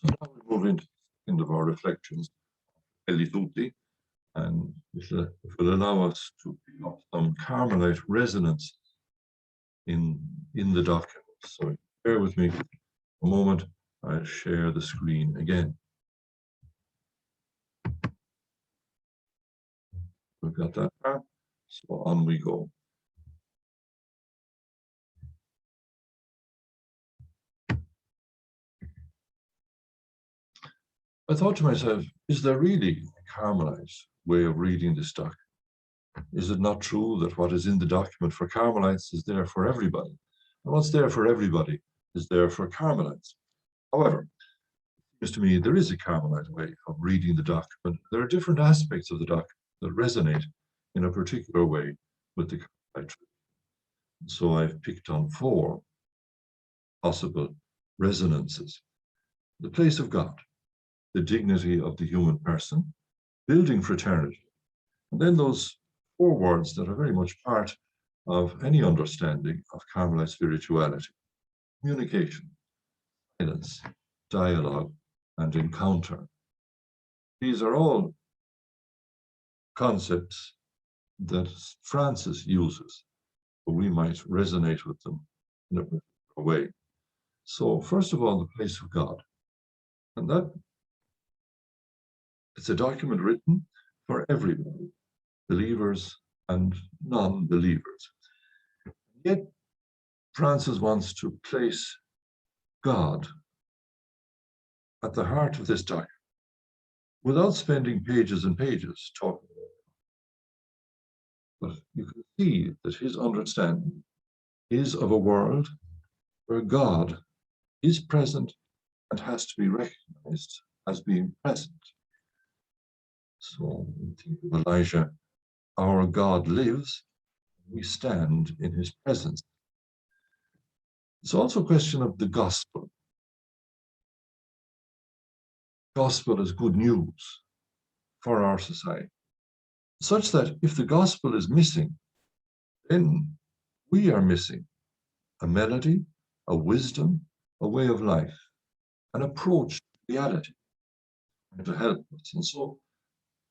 So now we move into our reflections, Fratelli Tutti, and it will allow us to pick up some Carmelite resonance in the document. So bear with me a moment. I'll share the screen again. We've got that part, so on we go. I thought to myself, is there really a Carmelite way of reading this document? Is it not true that what is in the document for Carmelites is there for everybody? And what's there for everybody is there for Carmelites. However, it seems to me there is a Carmelite way of reading the document. There are different aspects of the document that resonate in a particular way with the Carmelite tradition. So I've picked on 4 possible resonances. The place of God, the dignity of the human person, building fraternity, and then those 4 words that are very much part of any understanding of Carmelite spirituality: communication, silence, dialogue, and encounter. These are all concepts that Francis uses, but we might resonate with them in a particular way. So first of all, the place of God. And that it's a document written for everybody, believers and non-believers. Yet Francis wants to place God at the heart of this document without spending pages and pages talking about it. But you can see that his understanding is of a world where God is present and has to be recognized as being present. So think of Elijah, our God lives, we stand in his presence. It's also a question of the gospel. Gospel is good news for our society, such that if the gospel is missing, then we are missing a melody, a wisdom, a way of life, an approach to reality, and to help us. And so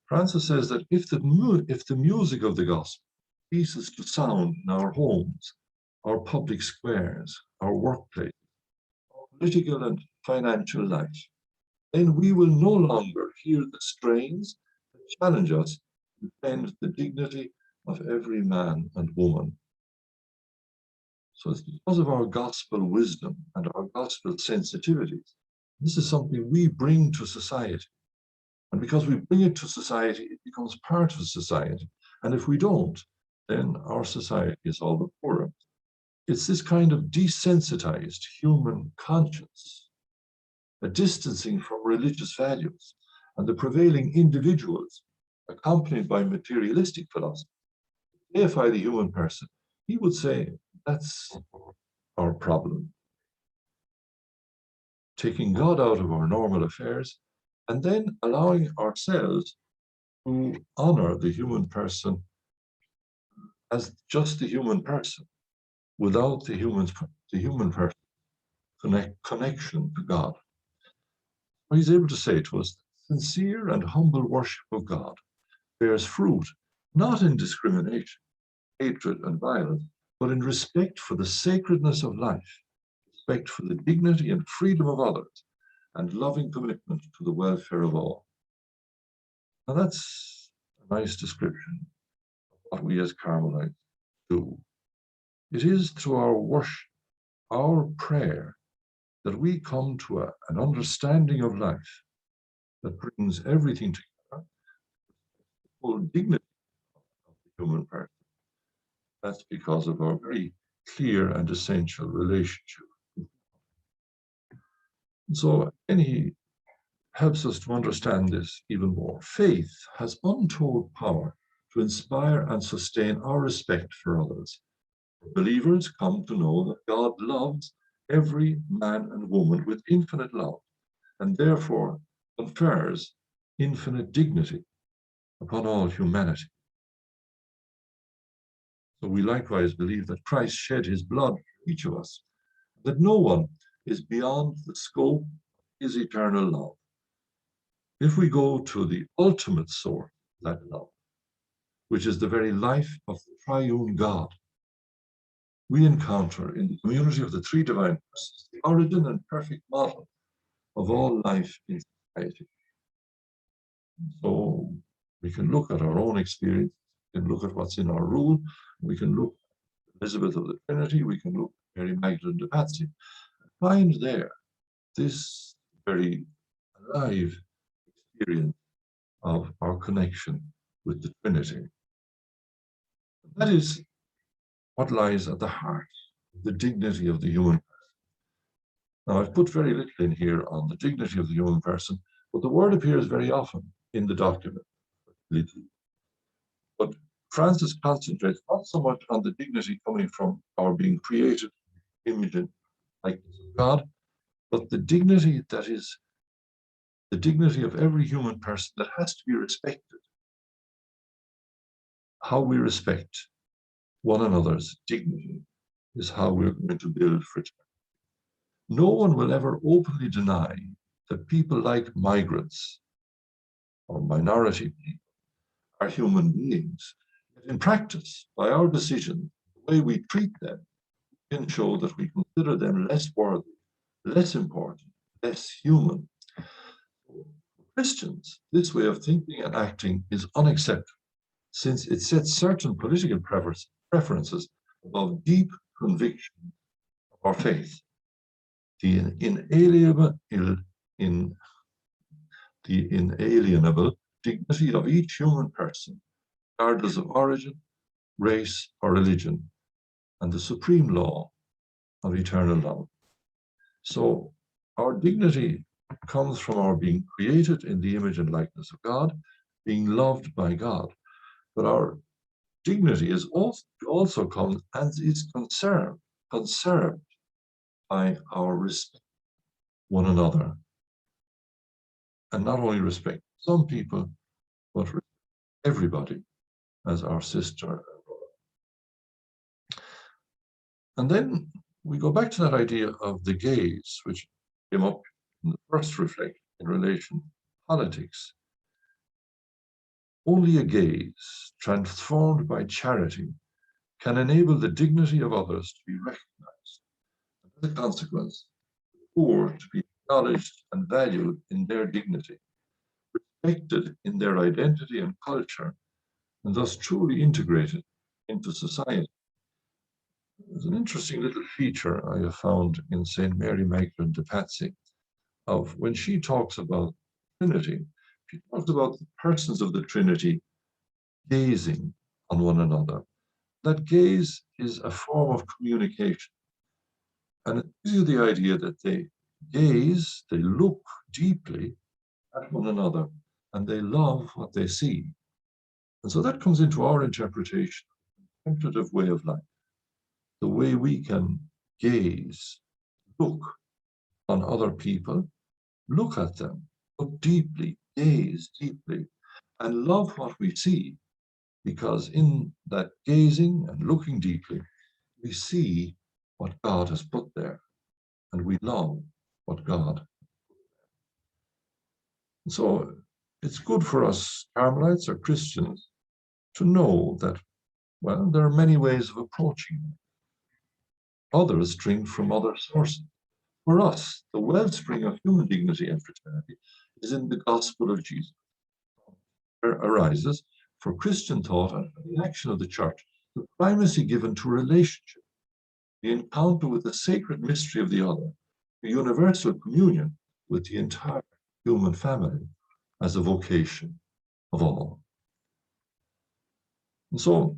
Francis says that if the music of the gospel ceases to sound in our homes, our public squares, our workplace, our political and financial life, then we will no longer hear the strains that challenge us to defend the dignity of every man and woman. So it's because of our gospel wisdom and our gospel sensitivities. This is something we bring to society. And because we bring it to society, it becomes part of society. And if we don't, then our society is all the poorer. It's this kind of desensitized human conscience, a distancing from religious values and the prevailing individuals, accompanied by materialistic philosophy, deify the human person. He would say that's our problem. Taking God out of our normal affairs and then allowing ourselves to honor the human person as just the human person, without the human person connection to God. He's able to say to us, sincere and humble worship of God bears fruit, not in discrimination, hatred, and violence, but in respect for the sacredness of life, respect for the dignity and freedom of others, and loving commitment to the welfare of all. Now that's a nice description of what we as Carmelites do. It is through our worship, our prayer, that we come to an understanding of life that brings everything together, the full dignity of the human person. That's because of our very clear and essential relationship. And so, he helps us to understand this even more. Faith has untold power to inspire and sustain our respect for others. Believers come to know that God loves every man and woman with infinite love, and therefore confers infinite dignity upon all humanity. So we likewise believe that Christ shed his blood for each of us, that no one is beyond the scope of is eternal love. If we go to the ultimate source of that love, which is the very life of the triune God, we encounter in the community of the three divine persons the origin and perfect model of all life in society. So we can look at our own experience, we can look at what's in our rule, we can look at Elizabeth of the Trinity, we can look at Mary Magdalene de Pazzi, and find there this very alive experience of our connection with the Trinity. That is what lies at the heart of the dignity of the human person. Now, I've put very little in here on the dignity of the human person, but the word appears very often in the document. But Francis concentrates not so much on the dignity coming from our being created image and likeness of God, but the dignity that is the dignity of every human person that has to be respected. How we respect one another's dignity is how we're going to build fraternity. No one will ever openly deny that people like migrants or minority people are human beings. In practice, by our decision, the way we treat them can show that we consider them less worthy, less important, less human. For Christians, this way of thinking and acting is unacceptable, since it sets certain political preferences above deep conviction of our faith. The inalienable dignity of each human person, regardless of origin, race, or religion, and the supreme law of eternal love. So our dignity comes from our being created in the image and likeness of God, being loved by God. But our dignity is also comes and is conserved by our respect for one another. And not only respect some people, but respect everybody as our sister and brother. And then we go back to that idea of the gaze, which came up in the first reflection in relation to politics. Only a gaze transformed by charity can enable the dignity of others to be recognized. As a consequence, the poor to be acknowledged and valued in their dignity, respected in their identity and culture, and thus truly integrated into society. There's an interesting little feature I have found in St. Mary Magdalene de Pazzi of when she talks about Trinity. She talks about the persons of the Trinity gazing on one another. That gaze is a form of communication. And it gives you the idea that they gaze, they look deeply at one another, and they love what they see. And so that comes into our interpretation of the contemplative way of life, the way we can gaze, look on other people, look at them, look deeply, gaze deeply, and love what we see, because in that gazing and looking deeply, we see what God has put there, and we love what God has put there. So it's good for us Carmelites or Christians to know that, well, there are many ways of approaching it. Others drink from other sources. For us, the wellspring of human dignity and fraternity is in the gospel of Jesus. There arises, for Christian thought and for the action of the church, the primacy given to relationship, the encounter with the sacred mystery of the other, the universal communion with the entire human family as a vocation of all. And so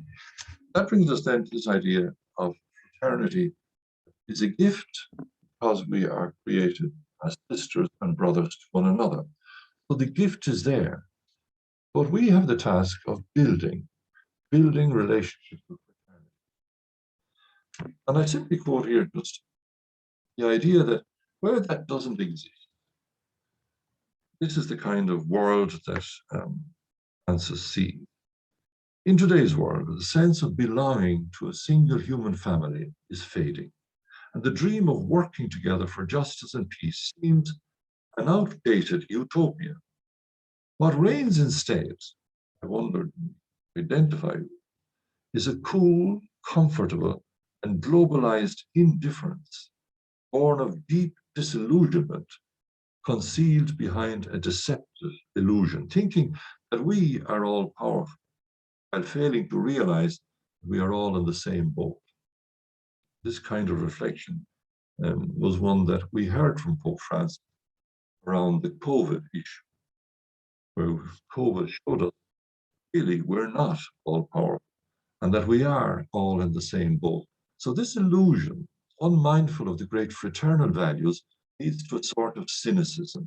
that brings us then to this idea of fraternity is a gift because we are created as sisters and brothers to one another. So the gift is there, but we have the task of building relationships with fraternity. And I simply quote here just the idea that where that doesn't exist, this is the kind of world that Francis sees. In today's world, the sense of belonging to a single human family is fading, and the dream of working together for justice and peace seems an outdated utopia. What reigns instead, I wondered, identify, is a cool, comfortable, and globalized indifference, born of deep disillusionment, concealed behind a deceptive illusion, thinking that we are all powerful, while failing to realize that we are all in the same boat. This kind of reflection was one that we heard from Pope Francis around the COVID issue, where COVID showed us really we're not all powerful and that we are all in the same boat. So this illusion, unmindful of the great fraternal values, leads to a sort of cynicism.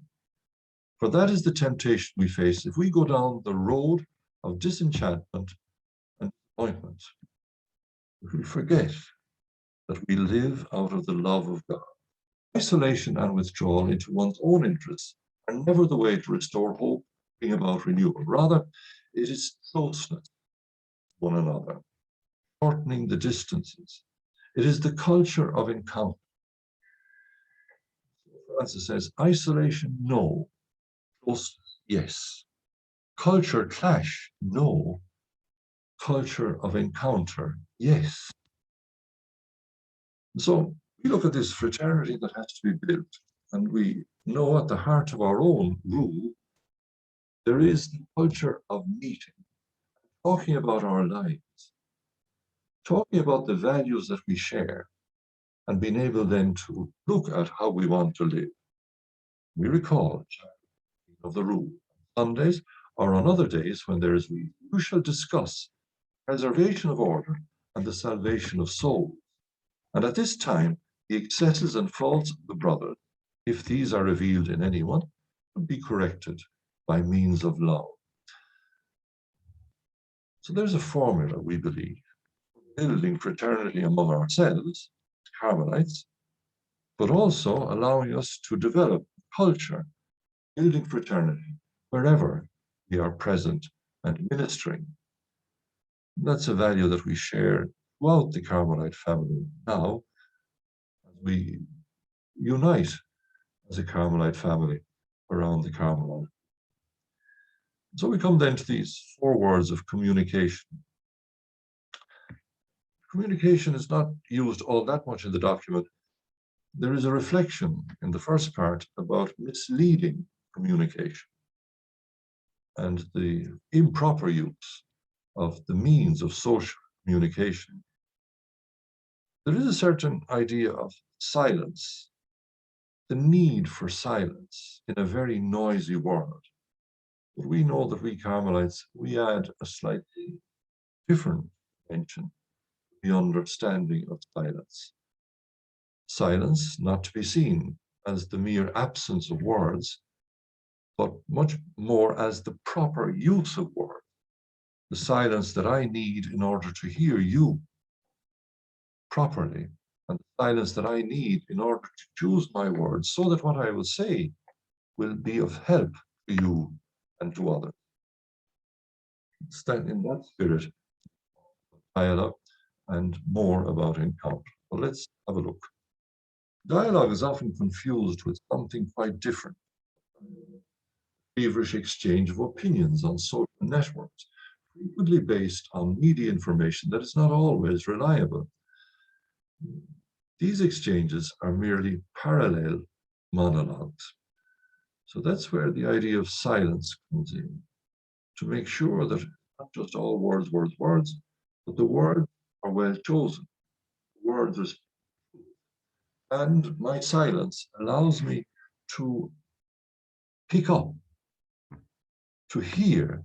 For that is the temptation we face if we go down the road of disenchantment and disappointment. If we forget that we live out of the love of God. Isolation and withdrawal into one's own interests are never the way to restore hope, bring about renewal. Rather, it is closeness to one another, shortening the distances. It is the culture of encounter. Francis says, isolation, no. Closeness, yes. Culture clash, no. Culture of encounter, yes. So we look at this fraternity that has to be built, and we know at the heart of our own rule, there is the culture of meeting, talking about our lives, talking about the values that we share, and being able then to look at how we want to live. We recall of the rule. On Sundays or on other days when there is we shall discuss preservation of order and the salvation of souls. And at this time, the excesses and faults of the brother, if these are revealed in anyone, would be corrected by means of love. So there's a formula, we believe, for building fraternity among ourselves, Carmelites, but also allowing us to develop culture, building fraternity wherever we are present and ministering. That's a value that we share throughout the Carmelite family now, as we unite as a Carmelite family around the Carmelite. So we come then to these 4 words of communication. Communication is not used all that much in the document. There is a reflection in the first part about misleading communication and the improper use of the means of social communication. There is a certain idea of silence, the need for silence in a very noisy world. But we know that we Carmelites, we add a slightly different dimension to the understanding of silence. Silence not to be seen as the mere absence of words, but much more as the proper use of words. The silence that I need in order to hear you properly, and the silence that I need in order to choose my words so that what I will say will be of help to you and to others. Stand in that spirit of dialogue and more about encounter. Well, let's have a look. Dialogue is often confused with something quite different. Feverish exchange of opinions on social networks, frequently based on media information that is not always reliable. These exchanges are merely parallel monologues. So that's where the idea of silence comes in, to make sure that not just all words, but the words are well chosen. Words are, and my silence allows me to pick up, to hear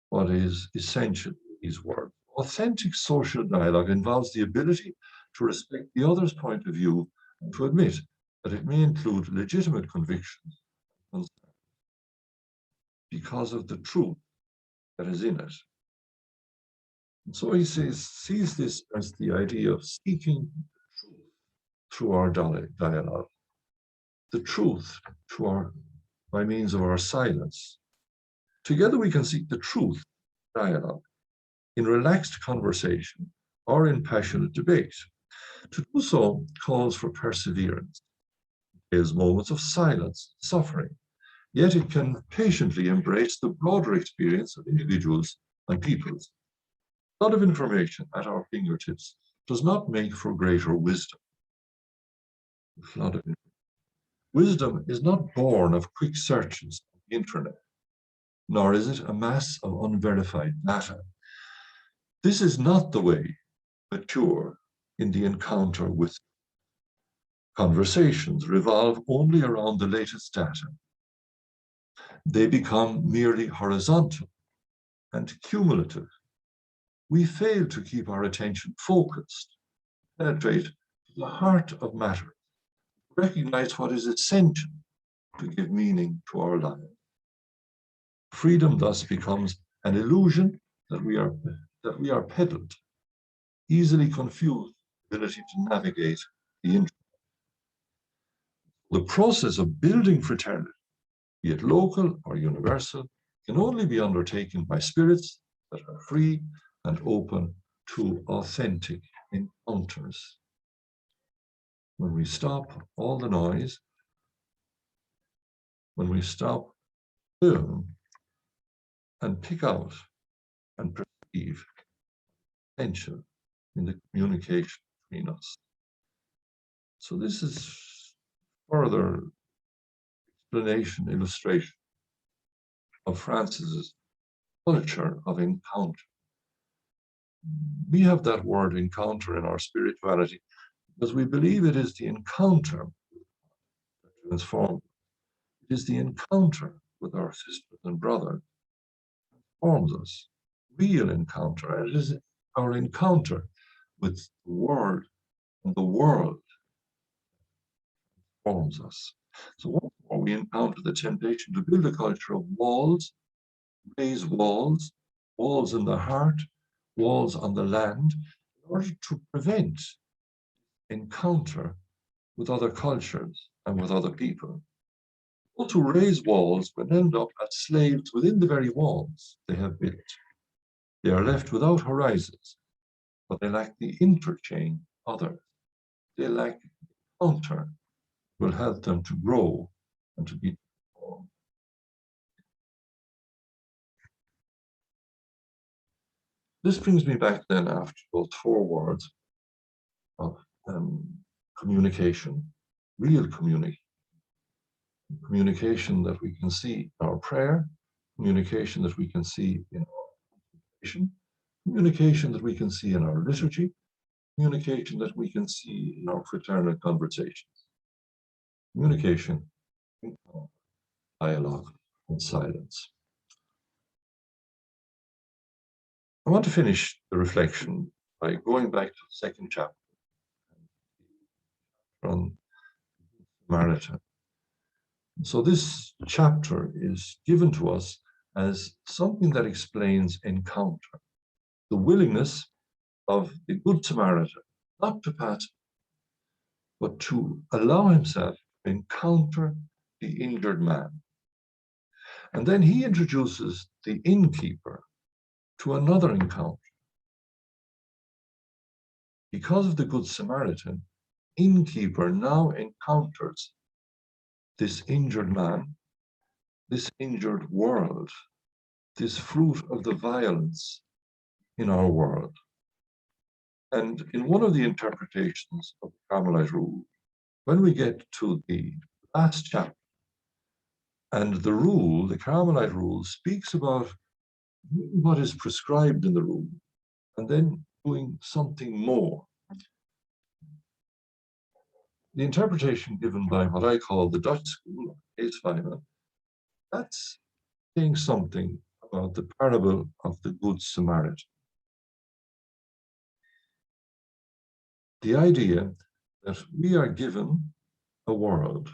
what is essential in these words. Authentic social dialogue involves the ability to respect the other's point of view and to admit that it may include legitimate convictions because of the truth that is in it. And so he sees this as the idea of seeking the truth through our dialogue, the truth by means of our silence. Together we can seek the truth, dialogue, in relaxed conversation or in passionate debate. To do so calls for perseverance, There's moments of silence, suffering, yet it can patiently embrace the broader experience of individuals and peoples. A lot of information at our fingertips does not make for greater wisdom. A lot of wisdom is not born of quick searches on the internet, nor is it a mass of unverified data. This is not the way to mature in the encounter with. Conversations revolve only around the latest data. They become merely horizontal and cumulative. We fail to keep our attention focused, penetrate to the heart of matter, recognize what is essential to give meaning to our lives. Freedom thus becomes an illusion that we are peddled, easily confused with the ability to navigate the internet. The process of building fraternity, be it local or universal, can only be undertaken by spirits that are free and open to authentic encounters. When we stop all the noise, when we stop and pick out and perceive potential in the communication between us. So this is further explanation, illustration of Francis's culture of encounter. We have that word encounter in our spirituality because we believe it is the encounter that transforms. It is the encounter with our sisters and brothers that forms us. Real encounter. It is our encounter with the Word and the world forms us. So once more we encounter the temptation to build a culture of walls, raise walls, walls in the heart, walls on the land, in order to prevent encounter with other cultures and with other people. Those who raise walls will end up as slaves within the very walls they have built. They are left without horizons, but they lack the interchange others. They lack encounter will help them to grow and to be transformed. This brings me back then after those 4 words of communication, real communication. Communication that we can see in our prayer, communication that we can see in our contemplation, communication that we can see in our liturgy, communication that we can see in our fraternal conversations. Communication, dialogue, and silence. I want to finish the reflection by going back to the 2nd chapter on Samaritan. So this chapter is given to us as something that explains encounter, the willingness of the Good Samaritan not to pass, but to allow himself to encounter the injured man. And then he introduces the innkeeper to another encounter. Because of the Good Samaritan, innkeeper now encounters this injured man, this injured world, this fruit of the violence in our world. And in one of the interpretations of the Carmelite rule, when we get to the last chapter, and the rule, the Carmelite rule, speaks about what is prescribed in the rule, and then doing something more. The interpretation given by what I call the Dutch school, Eeswijnen, that's saying something about the parable of the Good Samaritan. The idea that we are given a world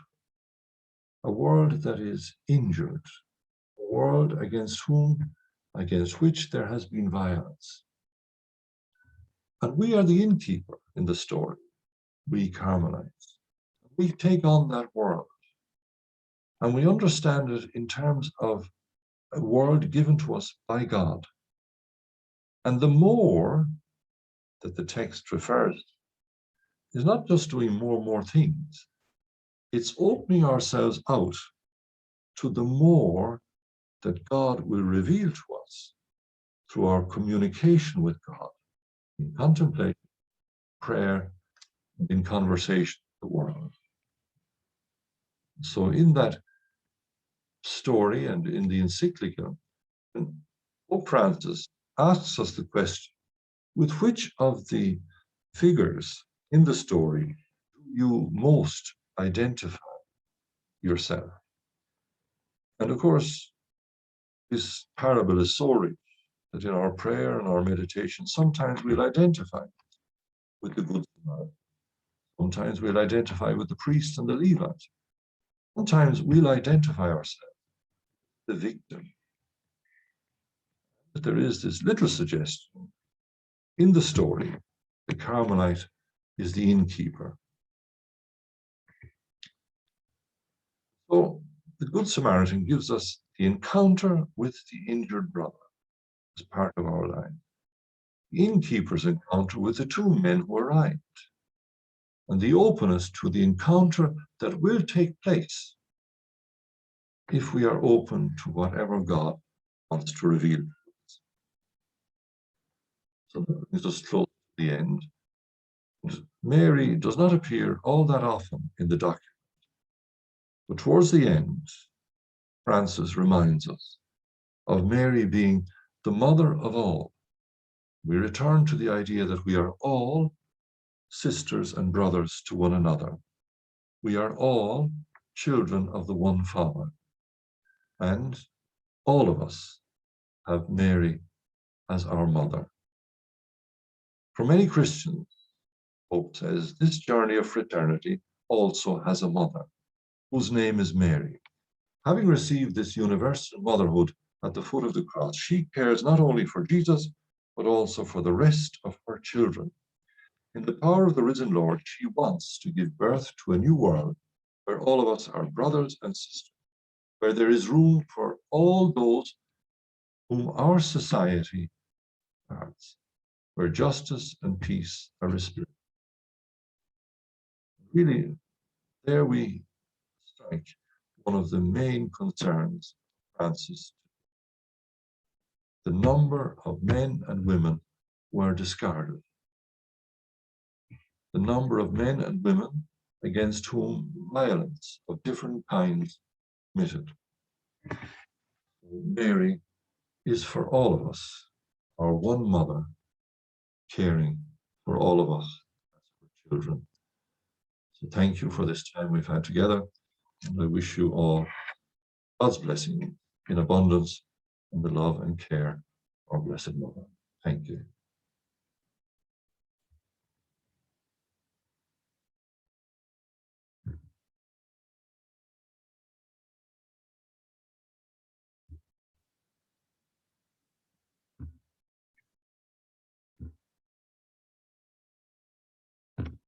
that is injured, a world against which there has been violence. And we are the innkeeper in the story, we Carmelites. We take on that world, and we understand it in terms of a world given to us by God. And the more that the text refers is not just doing more and more things. it's opening ourselves out to the more that God will reveal to us through our communication with God, in contemplation, prayer, and in conversation with the world. So in that story and in the encyclical, Pope Francis asks us the question, with which of the figures in the story do you most identify yourself? And of course, this parable is so rich that in our prayer and our meditation, sometimes we'll identify with the Good Samaritan. Sometimes we'll identify with the priest and the Levite. Sometimes we'll identify ourselves, the victim. But there is this little suggestion in the story. The Carmelite is the innkeeper. So the Good Samaritan gives us the encounter with the injured brother as part of our life. The innkeeper's encounter with the two men who arrived, and the openness to the encounter that will take place if we are open to whatever God wants to reveal to us. So that brings us close to the end. Mary does not appear all that often in the document, but towards the end, Francis reminds us of Mary being the mother of all. We return to the idea that we are all sisters and brothers to one another. We are all children of the one Father, and all of us have Mary as our mother. For many Christians, Pope says, this journey of fraternity also has a mother, whose name is Mary. Having received this universal motherhood at the foot of the cross, she cares not only for Jesus, but also for the rest of her children. In the power of the risen Lord, she wants to give birth to a new world where all of us are brothers and sisters, where there is room for all those whom our society regards, where justice and peace are restored. Really, there we strike one of the main concerns of Francis. The number of men and women who are discarded. The number of men and women against whom violence of different kinds committed. Mary is for all of us, our one mother, caring for all of us as her children. So thank you for this time we've had together, and I wish you all God's blessing in abundance and the love and care of our Blessed Mother. Thank you.